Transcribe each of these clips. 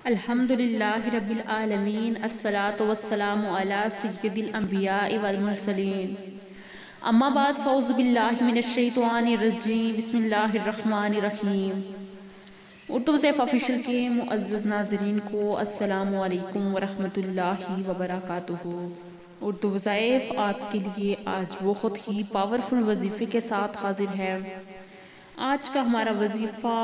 الحمد للہ رب العالمین، الصلاۃ والسلام علی سید الانبیاء والمرسلین، اما بعد، فاعوذ باللہ من الشیطان الرجیم، بسم اللہ الرحمن الرحیم۔ اردو وظائف آفیشیل کے معزز ناظرین کو السلام علیکم ورحمۃ اللہ وبرکاتہ۔ اردو وظائف آپ کے لیے آج بہت ہی پاورفل وظیفے کے ساتھ حاضر ہے۔ آج کا ہمارا وظیفہ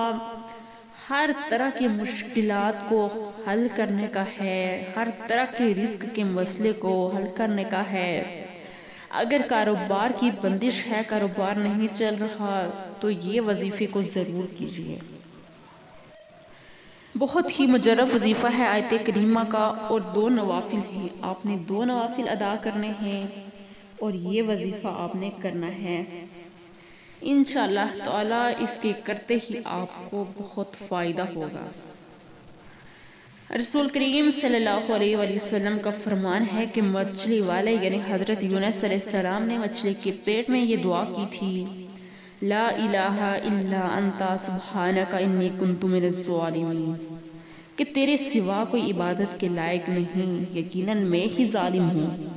ہر طرح کے مشکلات کو حل کرنے کا ہے، ہر طرح کے رزق کے مسئلے کو حل کرنے کا ہے۔ اگر کاروبار کی بندش ہے، کاروبار نہیں چل رہا، تو یہ وظیفے کو ضرور کیجیے۔ بہت ہی مجرب وظیفہ ہے آیت کریمہ کا، اور 2 نوافل ہیں۔ آپ نے 2 نوافل ادا کرنے ہیں اور یہ وظیفہ آپ نے کرنا ہے۔ انشاءاللہ تعالی اس کے کرتے ہی آپ کو بہت فائدہ ہوگا۔ رسول کریم صلی اللہ علیہ وآلہ وسلم کا فرمان ہے کہ مچھلی والے یعنی حضرت یونس علیہ السلام نے مچھلی کے پیٹ میں یہ دعا کی تھی، لا الہ الا انت سبحانک انی کنت من الظالمین، کہ تیرے سوا کوئی عبادت کے لائق نہیں، یقیناً میں ہی ظالم ہوں۔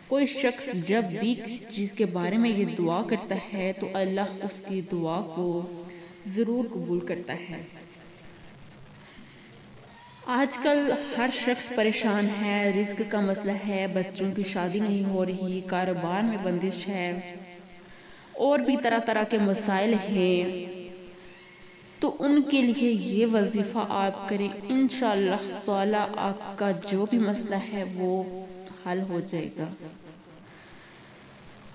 کوئی شخص جب بھی کسی چیز کے بارے میں یہ دعا کرتا ہے تو اللہ اس کی دعا کو ضرور قبول کرتا ہے۔ آج کل ہر شخص پریشان ہے، رزق کا مسئلہ ہے، بچوں کی شادی نہیں ہو رہی، کاروبار میں بندش ہے، اور بھی طرح طرح کے مسائل ہیں، تو ان کے لیے یہ وظیفہ آپ کریں، انشاءاللہ تعالی آپ کا جو بھی مسئلہ ہے وہ حل ہو جائے گا۔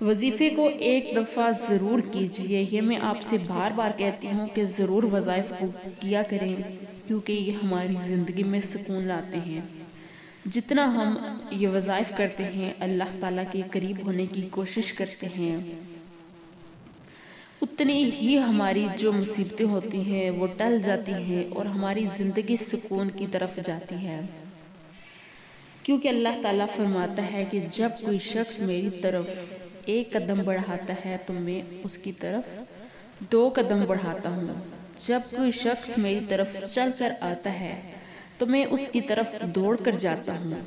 وظیفے کو ایک دفعہ ضرور کیجئے، یہ میں آپ سے بار بار کہتی ہوں کہ ضرور وظائف کو کیا کریں، کیونکہ یہ ہماری زندگی میں سکون لاتے ہیں۔ جتنا ہم یہ وظائف کرتے ہیں، اللہ تعالیٰ کے قریب ہونے کی کوشش کرتے ہیں، اتنی ہی ہماری جو مصیبتیں ہوتی ہیں وہ ٹل جاتی ہیں اور ہماری زندگی سکون کی طرف جاتی ہے۔ کیونکہ اللہ تعالیٰ فرماتا ہے کہ جب کوئی شخص میری طرف 1 قدم بڑھاتا ہے تو میں اس کی طرف 2 قدم بڑھاتا ہوں، جب کوئی شخص میری طرف چل کر آتا ہے تو میں اس کی طرف دوڑ کر جاتا ہوں۔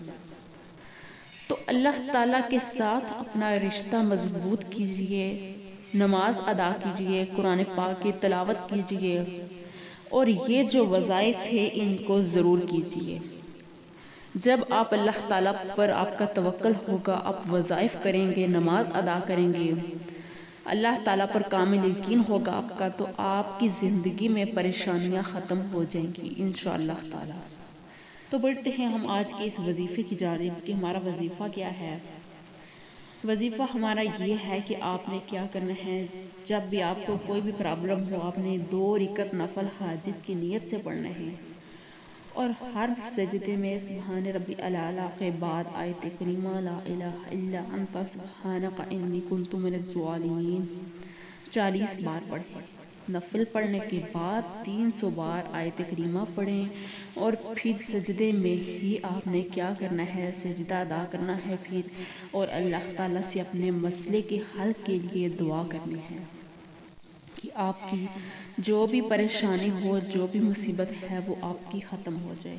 تو اللہ تعالیٰ کے ساتھ اپنا رشتہ مضبوط کیجئے، نماز ادا کیجئے، قرآن پاک کی تلاوت کیجئے، اور یہ جو وظائف ہے ان کو ضرور کیجئے۔ جب آپ اللہ تعالیٰ پر آپ کا توکل ہوگا، آپ وظائف کریں گے، نماز ادا کریں گے، اللہ تعالیٰ پر کامل یقین ہوگا آپ کا، تو آپ کی زندگی میں پریشانیاں ختم ہو جائیں گی انشاءاللہ تعالیٰ۔ تو بڑھتے ہیں ہم آج کے اس وظیفے کی جانب کہ ہمارا وظیفہ کیا ہے۔ وظیفہ ہمارا یہ ہے کہ آپ نے کیا کرنا ہے، جب بھی آپ کو کوئی بھی پرابلم ہو، آپ نے 2 رکعت نفل حاجت کی نیت سے پڑھنا ہے، اور ہر سجدے میں سبحان ربی الاعلیٰ کے بعد آیت کریمہ لا الہ الا انت سبحانک انی کنت من الظالمین 40 بار پڑھیں۔ نفل پڑھنے کے بعد 300 بار آیت کریمہ پڑھیں، اور پھر سجدے میں ہی آپ نے کیا کرنا ہے، سجدہ ادا کرنا ہے پھر، اور اللہ تعالیٰ سے اپنے مسئلے کے حل کے لیے دعا کرنی ہے کہ آپ کی جو بھی پریشانی ہو، جو بھی مصیبت ہے وہ آپ کی ختم ہو جائے۔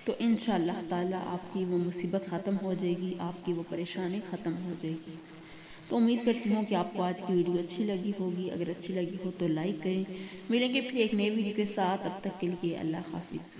تو انشاءاللہ تعالیٰ آپ کی وہ مصیبت ختم ہو جائے گی، آپ کی وہ پریشانی ختم ہو جائے گی۔ تو امید کرتی ہوں کہ آپ کو آج کی ویڈیو اچھی لگی ہوگی، اگر اچھی لگی ہو تو لائک کریں۔ ملیں گے پھر ایک نئے ویڈیو کے ساتھ، تب تک کے لیے اللہ حافظ۔